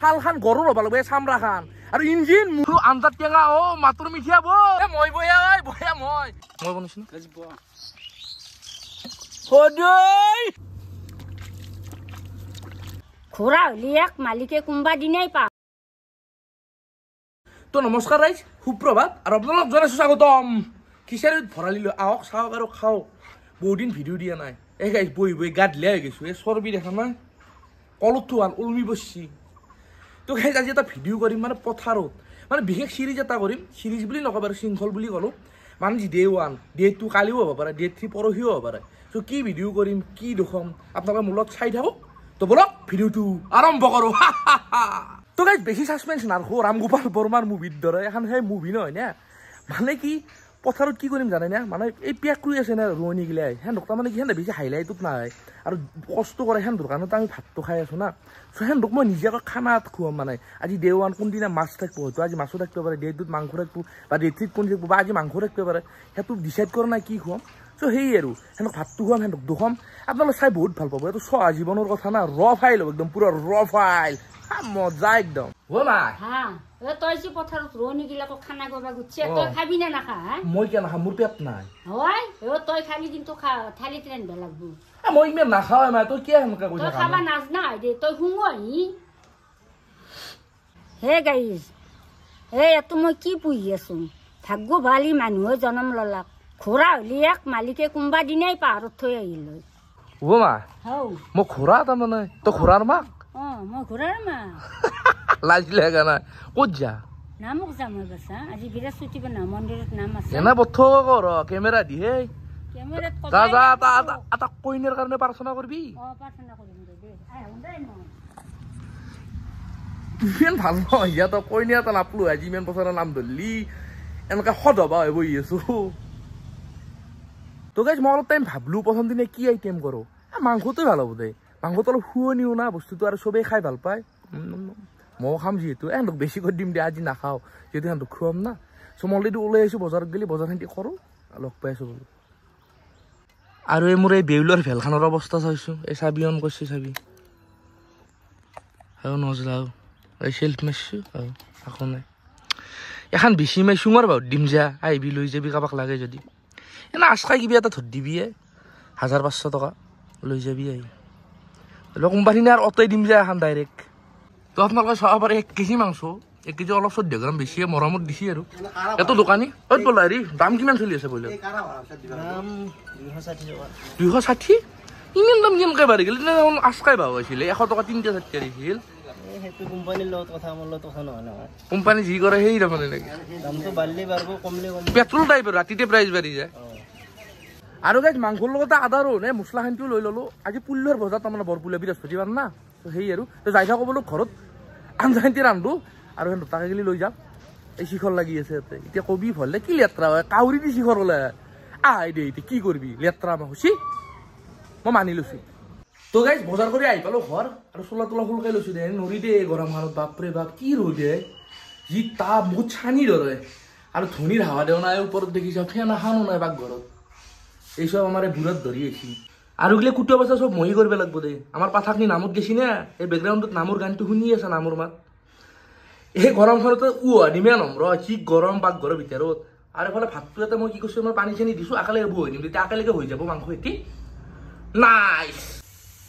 শাল খান গৰু ল'ব লাগব চামৰা খান আৰু ইঞ্জিন মোৰ আঞ্জাত টেঙা অ মাতৰ মিঠিয়া মই বয়া মই বনাইছো খুৰা হলি এক মালিকে কোনবা দিনাই পা তো নমস্কাৰ ৰাইজ সুপ্ৰভাত আৰু আপোনালোক জনাইছো স্বাগতম খিচাৰীত ভৰালিলো আহক চাওক আৰু খাওক বহুত দিন ভিডিঅ' দিয়া নাই এই গাইছ বহি গাত লে হৈ গৈছো এই চৰ্বি দেখা নাই কলতো আন উলমি বসছি তো গাইছ আজি এটা ভিডিঅ' কৰিম মানে পথাৰত মানে বিশেষ সিৰিজ এটা কৰিম সিৰিজ বুলি নকব আৰু শৃংখল বুলি ক'লো মানে ডে 1 ডে 2 কালিও হ'ব পাৰে ডে 3 পৰহিও হ'ব পাৰে তো কি ভিডিঅ' কৰিম কি দেখুৱাম আপোনালোকে মূলত চাই থাকক তো বলক ভিডিঅ'টো আৰম্ভ কৰো তো গাইছ বেছি সাসপেন্স নাৰখো ৰামগোপাল বৰ্মাৰ মুভিৰ দৰে এখন সেই মুভি নহয় না মানে কি পথাৰত কি কৰিম জানে না মানে এই পেক কৰি আছে না ৰোৱনী গিলাই হেন ডক্টৰ মানে কি হেন বেছি হাইলাইটত নাই আৰু কষ্ট কৰে হেন দোকানত আমি ভাতটো খাই আছো না সো হেন ডক মই নিজে খানাত খুৱাম মানে আজি ডে 1 কোনদিনা মাছ থাকিব হয়তো আজি মাছো থাকিব পাৰে ডে 2 মাংস থাকিব বা ডে 3 কোন থাকিব বা আজি মাংস থাকিব পাৰে সেইটো ডিসাইড কৰা নাই কি খুৱাম সো সেই আৰু হেন ভাতটো খুৱাম হেন দুখম আপোনালোকে চাই বহুত ভাল পাব এইটো সহজ জীৱনৰ কথা না ৰ ফাইল একদম পুৰা ৰ ফাইল মজা একদম ও মা হ্যাঁ তই যে পথাৰত ৰোৱনী গিলাকক খানা গবা গুছে তই খাবি না নাখা মই কি নাখা মোৰ পেট নাই হয় তই খালি কিন্তু থালি ট্ৰেন লাগব মই ইমান নাখাও মা তই কি হেনকা কৈছা তই খাবা নাজ না দে তই হুঙহি হে গাইছ হে এটো মই কি পুহি আছো ভাগ্য ভালি মানুহে জন্ম ললাক খুৰা হলি এক মালিকে কোনবা দিনাই পাহাৰত থৈ আহিল ও মা হও মই খুৰা তাৰমানে তই খুৰাৰ মাক মই খুৰাৰ মা লাজ লাগা না ক'ত যা নামক যাম বাছা আজি বৃহস্পতিবাৰ না মন্দিৰত নাম আছে এনা বথ কৰ কেমেৰা দি হে কেমেৰাত যা যা আটা কইনাৰ কাৰণে প্ৰাৰ্থনা কৰবি প্ৰাৰ্থনা কৰিম দে আই হুঁদে মই ইমান ভাল নহয় ইয়া তো কইনা এটা নাপলো আজি ইমান বছৰৰ নাম ধৰলি এনেকা সদবা হৈ বহি আছো তো গাইজ মই অলপ টাইম ভাবলো প্ৰথম দিনে কি আইটেম কৰো মাংসটোই ভাল হ'ব দে মাংসটো অলপ শুৱনিও না বস্তুটো আৰু চবেই খাই ভাল পায় মই খাম যিহেতু এহেঁতক বেছি কৰি দিম দে আজি নাখাওঁ যিহেতু সিহঁতক খুৱাম না চ' মই অলৰেডি ওলাই আহিছোঁ বজাৰত গ'লে বজাৰখিনি কৰোঁ লগ পাই আছোঁ বোলো আৰু এই মোৰ এই বেউলৰ ভেলখানৰ অৱস্থা চাইছোঁ এই চাবি অন কৰিছোঁ চাবি নজলাও এই চেল্ফ মাৰিছোঁ আকৌ নাই এখন বেছি মাৰি চুঙৰ বাৰু দিম যা আহিবি লৈ যাবি কাৰোবাক লাগে যদি এনে আচকাই কিবি এটা ধৰ দিবি 1500 টকা লৈ যাবি আহি কোম্পানী আৰু অতই দিম যে এখন ডাইৰেক্ট তো আপোনালোকে চাব পাৰে 1 কেজি মাংস 1 কেজি অলপ 14 গ্ৰাম বেছি মৰমত দিছি আৰু এটো দোকানী ক'ত বলা হেৰি দাম কিমান চলি আছে বলে দাম 260 ইমান দাম কেনেকৈ বাঢ়ি গ'ল এখন আচকাই ভাও হৈছিলে 100 টকা 3টা 4টা দিছিল সেইটো কোম্পানীৰ লগত কথা মোৰ লগত কথা নহয় কোম্পানী যি কৰে সেই তাৰমানে নেকি দামটো বাঢ়লি বাঢ়ব কমলে কম পেট্ৰল টাইপ ৰাতিতে প্ৰাইচ বাঢ়ি যায় আৰু গাইজ মাংসৰ লগতে আদাৰো নে মছলাখিনিও লৈ ল'লো আজি পুল্লৰ বজাৰ তাৰমানে বৰপুলীয়া বৃহস্পতিবাৰ না তো সেই আৰু যাই থাকোঁ বোলো ঘৰত আঞ্জাখিনি ৰান্ধো আৰু সেই তাকে গেলি লৈ যাম এই শিখৰ লাগি আছে ইয়াতে এতিয়া কবি ভলে কি লেতেৰা হয় কাউৰী দি শিখৰ ওলাই আই দে এতিয়া কি কৰিবি লেতেৰা মই খুচি মই মানি লৈছোঁ তো গাইজ বজাৰ কৰি আহি পালোঁ ঘৰ আৰু চোলা তোলা ফুলকাই লৈছোঁ দে নৰি দে গৰম হাৰত বাপৰে বাপ কি ৰ'দ দে যি তাপ বহুত চানি ধৰে আৰু ধনীৰ হাৱা দেও নাই ওপৰত দেখিছা ফেন এখনো নাই পাকঘৰত এইসব আমার বুড়াত ধরি আছি আর ওগুলো কুটিয়া বাচ্চা সব মই করবে লাগবো দে আমার পাথাকনি নামত গেছি না এই ব্যাকগ্রাউন্ডত নামর গানটো শুনি আছে নামর মাত এই গরম ঘরতে ডিমে নম্র কি গরম পাক ঘরের ভিতৰত আর এফালে ভাতটো এটা মই কি করছো আমার পানি চানি দিছো আকালে বই দিম তেতিয়া আকালেকে হৈ যাব মাংস এটি নাইস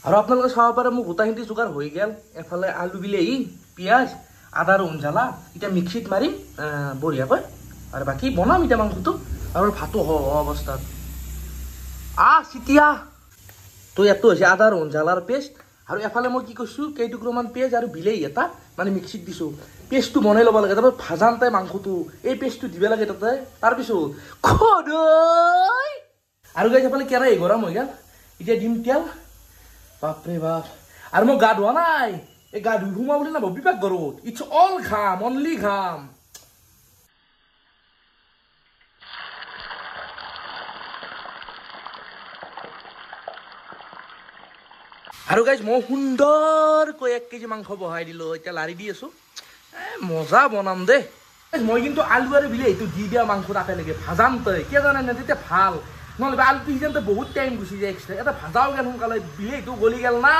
আৰু আপোনালোকে চাব পাৰে মোৰ গোটাখিনি যোগাৰ হৈ গেল এফালে আলু বিলাহী পিঁয়াজ আদা ৰহুন জ্বালা এতিয়া মিক্সিত মাৰিম বঢ়িয়াকৈ আৰু বাকী বনাম এতিয়া মাংসটো আৰু ভাতো অৱস্থাত চিটিয়া তো এটো হৈছে আদা ৰহুন জ্বালাৰ পেষ্ট আৰু এফালে মই কি কৈছোঁ কেইটুকুৰামান পেঁয়াজ আৰু বিলাহী এটা মানে মিক্সিত দিছোঁ পেষ্টটো বনাই ল'ব লাগে তাৰপৰা ভাজানতাই মাংসটো এই পেষ্টটো দিব লাগে তাতে তাৰপিছত খদৈ আৰু গাইছ এফালে কেৰাহী গৰম হৈ গ'ল এতিয়া দিম তেল বাপৰে বাপ আৰু মই গা ধোৱা নাই এই গা ধুই সোমোৱা বুলি নাভাবি পাক ঘৰত ইটছ অল ঘাম অনলি ঘাম আৰু গাইজ মই সুন্দৰকৈ 1 কেজি মাংস বহাই দিলোঁ এতিয়া লাৰি দি আছোঁ মজা বনাম দেই মই কিন্তু আলু আৰু বিলাহীটো দি দিয়া মাংস একেলগে ভাজাম তই কিয় জানে না তেতিয়া ভাল নহ'লে আলুটো সিজাওঁতে বহুত টাইম গুচি যায় এক্সট্ৰা এটা ভাজাও গেল সোনকালে বিলাহীটো গলি গেল না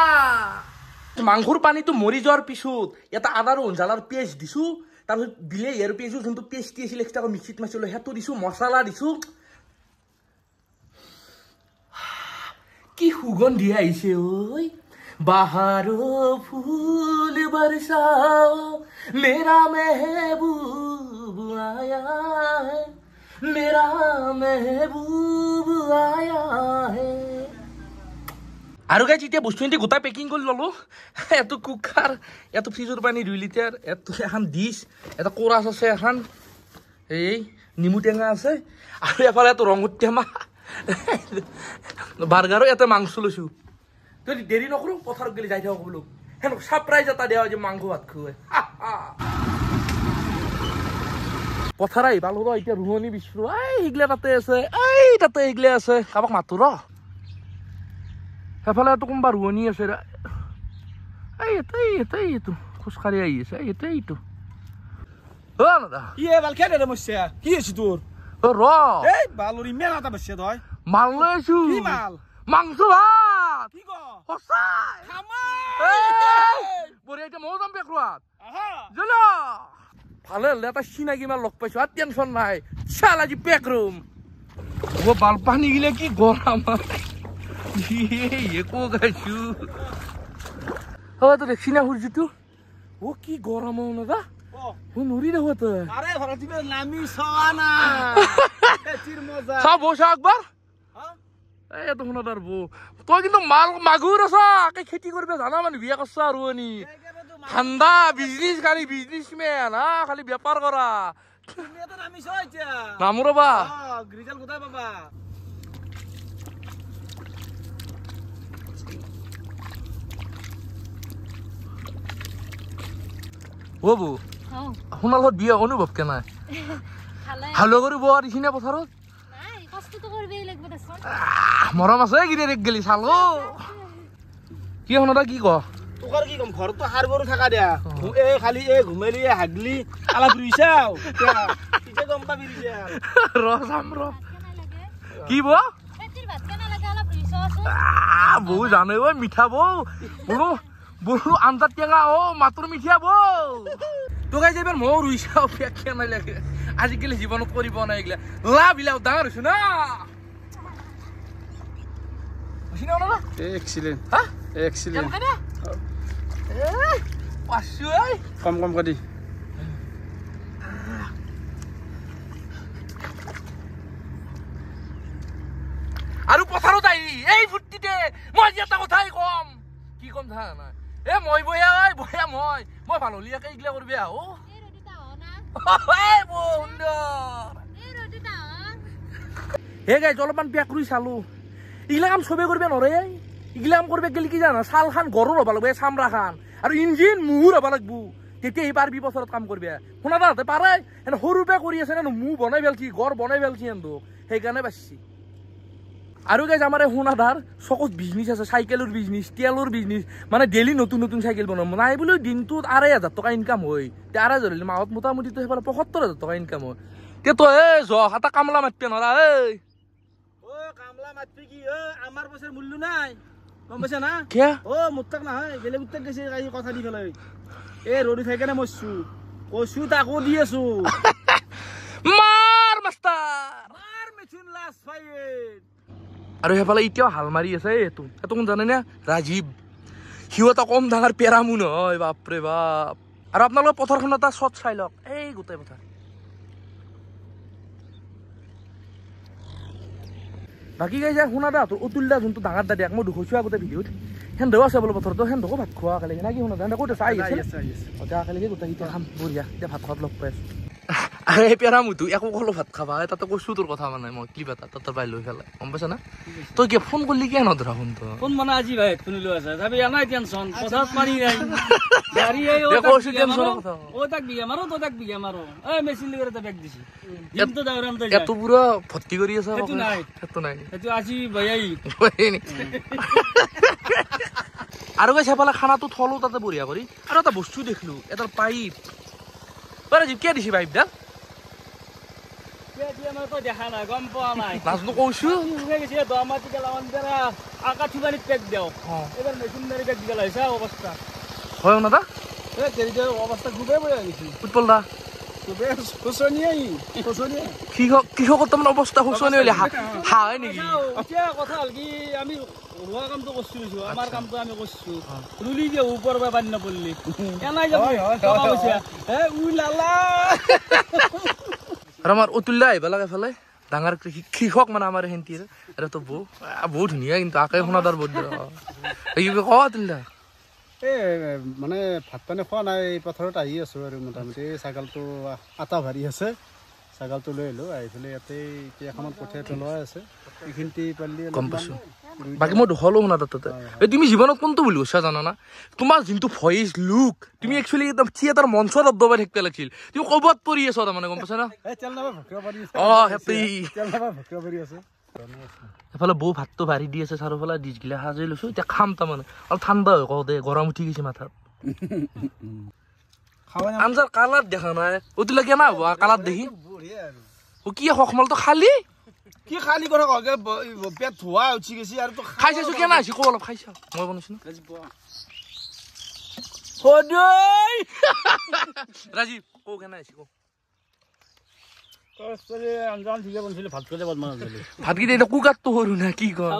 মাংসৰ পানীটো মৰি যোৱাৰ পিছত এটা আদা আৰু জ্বালাৰ পেষ্ট দিছো তাৰপিছত দিলে ইয়াৰ পেষ্ট যোনটো পেষ্টি আছিল এক্সট্ৰা মিক্সিত মাৰিছিলোঁ সেইটো দিছো মছলা দিছো কি সুগন্ধি আহিছে ঐ বাহাৰো ফুল বৰসাও মেৰা মেহবুব আয়া হে মেৰা মেহবুব আয়া হে আৰু গাইজ এতিয়া বস্তুখিনি গোটাই পেকিং কৰি ল'লো এটো কুকাৰ এটো ফ্ৰিজৰ পানী 2 লিটাৰ এটো এখন ডিছ এটা কোৰাছ আছে এখন এই নিমু টেঙা আছে আৰু এফালে এটো ৰঙৰ টেমা বাৰ্গাৰো এটা মাংস লৈছো যদি দেৰি নকৰো পথাৰত গেলি যাই থাকো বোলো হেন সাৰপ্ৰাইজ এটা দেয়া যে মাংস ভাত খুৱাই পথাৰ আহি পালো এতিয়া ৰুহনি বিচৰো এইগিলা তাতে আছে তাতে এইগিলা আছে কাবাক মাতো ৰ সেফালে তো কোনবা ৰুৱনি আছে এইটো খোজকাঢ়ি আহি আছে এইটো দাদা ভালকে দে মস্যা কি আছে তোৰ ৰ এই বালুৰ ইমান এটা মস্যা তই মাল লৈ আছো কি মাল মাংস ভাত কি ক সঁচাই বঢ়িয়া এতিয়া ময়ো যাম পেকৰোৱাত ভালে হ'লে এটা চিনাকি মাল লগ পাইছো আৰু টেনচন নাই চাল আজি পেক ৰুম বাল পানী গিলে কি গৰম একো গাইছো তো দেখছি না সূৰ্যটো ও কি গৰম দাদা ও নৰি দেখো তো আৰে ঘৰে তুমি নামি চাৱা না এতিৰ মজা চাও বসা একবার এই তো শোনাদার বউ তই কিন্তু মাল মাগুর আছা কে খেতি করবে জানা মানে বিয়া করছা আর নি ঠান্ডা বিজনেস খালি বিজনেসম্যান খালি ব্যাপার করা তুমি তো নামিছ এতিয়া নামু ৰবা গ্ৰিজাল কোথায় পাবা ও বৌ আপোনাৰ লগত বিয়া অনুভৱ কেনে হালো কৰি বোৱা দিছিনে পথাৰত মৰম আছে গিৰে ৰেক গেলি চালো কি শুনা কি ক তোৰ কি কম ঘৰতো হাৰ গৰু থাকা দিয়া এ খালি এ ঘুমেলি হাগলি আলা ৰুইছাও কিতে গম পাবি ৰ যাম ৰ কি বৌ বৌ জানে ঐ মিঠা বৌ বোলো বলো আঞ্জাত টেঙা মাতৰ মিঠা বৌ তো গাইজ এবাৰ ময়ো ৰুইছাও পেকে নাই লাগে আজিকালি জীৱনত কৰিব নাই এইগিলা লাভ ইলাও ডাঙৰ হৈছো না এক্সিলেন্ট হা এক্সিলেন্ট পাঁচশো কম কম কৰি আৰু পথাৰত আহি এই ফুৰ্তিতে মই এটা কথাই কম কি কম থা নাই এ মই বয়া মই ভাল হলিয়াকে এইগিলা কৰবি আহো হে গাইজ অলপমান পেক ৰুই চালো এইগিলা কাম চবে কৰিব নৰে এইগিলা কাম কৰিব গেলি কি জানা ছাল খান গৰুৰ হ'ব লাগব চামৰা খান আৰু ইঞ্জিন মুহুৰ হ'ব লাগব তেতিয়া পাৰবি বছৰত কাম কৰবি শুনা তাহাঁতে পাৰে এনে সৰুৰ পৰা কৰি আছে নে মুহ বনাই পেলছি ঘৰ বনাই পেলছি এন্দুক সেইকাৰণে পাইছি আৰু গাইজ আমাৰ সোনাধাৰ চকত বিজনেছ আছে চাইকেলৰ বিজনেছ তেলৰ বিজনেছ মানে ডেইলি নতুন নতুন চাইকেল বনাম নাই বোলো দিনটোত 2,500 টকা ইনকাম হয় 2,500 মাহত মোটামুটি তো সেইফালে 75,000 টকা ইনকাম হয় তে তই এটা কামলা মাতপে নৰা কামলা মাতপি কি আমাৰ পইচাৰ মূল্য নাই গম পাইছা না কিয়া মুত্তাক নহয় বেলেগ উত্তাক গৈছে কথা দি পেলাই ৰদি থাকে না মৰছো কৈছো তাকো দি আছো মাৰ মাষ্টাৰ মাৰ মেচিন লাষ্ট ফাইট আৰু সেইফালে এতিয়াও হাল মাৰি আছে এইটো কোন জানে নে ৰাজীৱ সিও এটা কম ডাঙৰ পেৰামু নহয় বাপৰে বাপ আৰু আপোনালোকে পথাৰখন এটা শ্বট চাই লওক এই গোটেই পথাৰ বাকী গাইজ শুনা দা তোৰ অতুল দা যোনটো ডাঙৰ দাদিয়াক মই দেখুৱাইছো আগতে ভিডিঅ'ত সেন্দও আছে বোলে পথাৰতো সেন্দকো ভাত খোৱা কালি না কি শুনা দা ক'ত চাই আছে কালিকে গোটেইকেইটা খাম বঢ়িয়া এতিয়া ভাত খোৱাত লগ পাই আছো এই পেৰামুটো একো কলো ভাত খাবা তাতে কৈছো তোৰ কথা মানে মই ক্লিপ এটা তোৰ পাই লৈ পেলাই গম পাইছা না তই কি ফোন কৰিলি কিয় নধৰা ফোন তো ফোন মানে আজি ভাই শুনি লৈ আছে ভাবি আনাই টেনচন পথাৰত মাৰি নাই গাড়ী কৈছো টেনচনৰ কথা তাক বিয়া মাৰো তাক বিয়া মাৰো এই মেচিন লৈ এটা বেগ দিছি কিন্তু দাউৰাম তই এত পুৰা ভৰ্তি কৰি আছে সেইটো নাই সেইটো আজি ভাই আৰু গৈ সেফালে খানাটো থলো তাতে বঢ়িয়া কৰি আৰু এটা বস্তু দেখিলো এটা পাইপ ৰাজীৱ কিয় দিছি পাইপডাল দেখা নাই গম পোৱা নাই নাজনো কৈছো আকাঠি বাৰীত পেক দিওঁ এইবাৰ মেচিনাৰী পেক দিবলৈ আহিছে অৱস্থা হয় না দা এই তেৰিজৰ অৱস্থা খুবেই বেয়া হৈছে উৎপল দা খুবেই শোচনীয় কৃষকৰ তাৰমানে অৱস্থা শোচনীয় হ'লে হাঁহে নেকি এতিয়া কথা হ'ল কি আমি ৰোৱা কামটো কৰিছো আমাৰ কামটো আমি কৰিছো ৰুলি যে ওপৰৰ পৰা পানী নপৰিলি এনাই যাব আৰু আমাৰ অতুল দা আহিব লাগে এফালে ডাঙৰ কৃষক মানে আমাৰ সেন্তিৰ আৰু বহুত ধুনীয়া কিন্তু আকে শুনাদাৰ বহুত ক অতুল দা মানে ভাত পানী খোৱা নাই পথাৰত আহি আছো আৰু মোটামুটি ছাগালটো আটা ভাৰি আছে ছাগালটো লৈ আহিলো আহি পেলাই ইয়াতে কেইখনমান কঠীয়া পেলোৱাই আছে এইখিনিতে পাৰিলে গম পাইছো বাকী মই দুখলো শুনা তাতে তুমি জীৱনত কোনটো বুলি কৈছা জানানা তোমাৰ যোনটো ভইচ লুক তুমি একচুৱেলি একদম থিয়েটাৰ মঞ্চত দবাই থাকিব লাগিছিল তুমি ক'ৰবাত পৰি আছ তাৰমানে গম পাইছা না এফালে বৌ ভাতটো ভাৰি দি আছে চাৰিওফালে ডিছগিলা সাজি লৈছো এতিয়া খাম তাৰমানে অলপ ঠাণ্ডা হয় কওঁ দে গৰম উঠি গৈছে মাথাত আঞ্জাৰ কালাৰ দেখা নাই অতুলে কেনা হ'ব কালাৰ দেখি ও কি সখমলটো খালি কি খালি কৰা পেট ধোৱা উঠি গৈছে আৰু খাই চাইছো কেনা হৈছে ক অলপ খাই চাওঁ মই বনাইছো ৰাজীৱ ক কেনা হৈছে ক ভাতকেইটা এতিয়া কুকাৰটো সৰু না কি কয়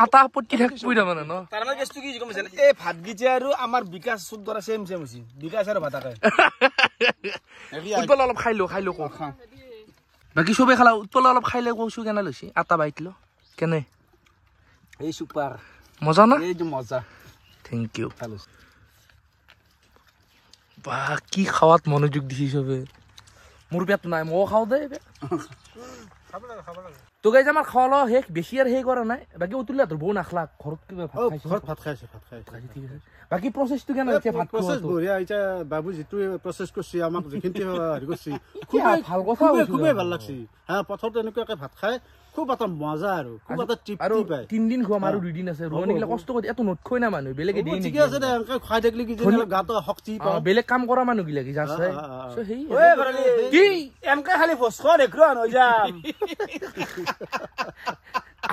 আটা আপত্তি থাকবই তাৰমানে ন তাৰমানে কেছটো কি গম পাইছা এই ভাতকেইটা আৰু আমাৰ বিকাশ চুদ্দৰা চেম চেম হৈছে বিকাশ আৰু ভাতাকে উৎপল অলপ খাই লো ক বাকী চবে খালা উৎপল অলপ খাই লৈ কৈছো কেনে লৈছে আটা বাইত লো কেনে এই সুপাৰ মজা না এইটো মজা থেংক ইউ বা কি খাৱাত মনোযোগ দিছি চবে মোৰ পেট নাই মই খাওঁ দে তো গাইজ আমাৰ খাওয়া লোৱা শেষ বেছি আৰু সেই কৰা নাই বাকী অতুলে তোৰ বৌ নাখলা ঘৰত কিবা ভাত খাইছে বাকী প্ৰচেছটো কেনে হৈছে ভাত প্ৰচেছ বঢ়িয়া এতিয়া বাবু যিটো প্ৰচেছ কৰিছে আমাক যিখিনি হেৰি কৰিছে ভাল কথা খুবেই ভাল লাগছে হা পথত এনেকুৱাকে ভাত খাই খুব এটা মজা আৰু খুব এটা তৃপ্তি পায় 3 দিন খোৱা আৰু 2 দিন আছে ৰোৱনীগিলা কষ্ট কৰি এত নটখৈ না মানুহ বেলেগে দিয়ে ঠিক আছে দে এনেকৈ খাই থাকিলে কি গাত শক্তি পায় বেলেগ কাম কৰা মানুহগিলা কি আছে সো হেই কি এমকে খালি ফসক দেখো হৈ যাম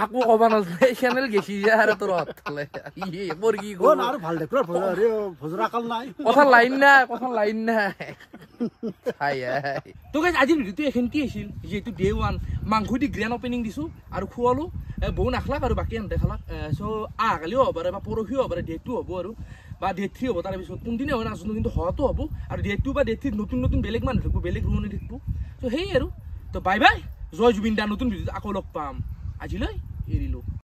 আকো কবা নজলে চেনেল গেছি যা আৰু তোৰ হতলে ই মুৰ্গী গো আৰু ভাল দেখো ভজৰা কাল নাই কথা লাইন নাই হাই তো গাইজ আজি ভিডিওটো এখনটি আছিল যেটো ডে 1 মাংস দি গ্ৰেন ওপেনিং দিছো আৰু খুৱালো বৌ নাখলাক আৰু বাকি এন্তে খালাক সো কালিও হ'ব পাৰে বা পৰহিও হ'ব পাৰে ডে 2 হ'ব আৰু বা ডে 3 হ'ব তাৰ পিছত কোনদিনে হয় নাজানো কিন্তু হয়তো হ'ব আৰু ডে 2 বা ডে 3 নতুন বেলেগ মানুহ থাকিব বেলেগ ৰুৱনী থাকিব সো হেই আৰু তো বাই বাই জয় জুবিন দা নতুন ভিডিওত আকৌ লগ পাম আজিলৈ এৰিলো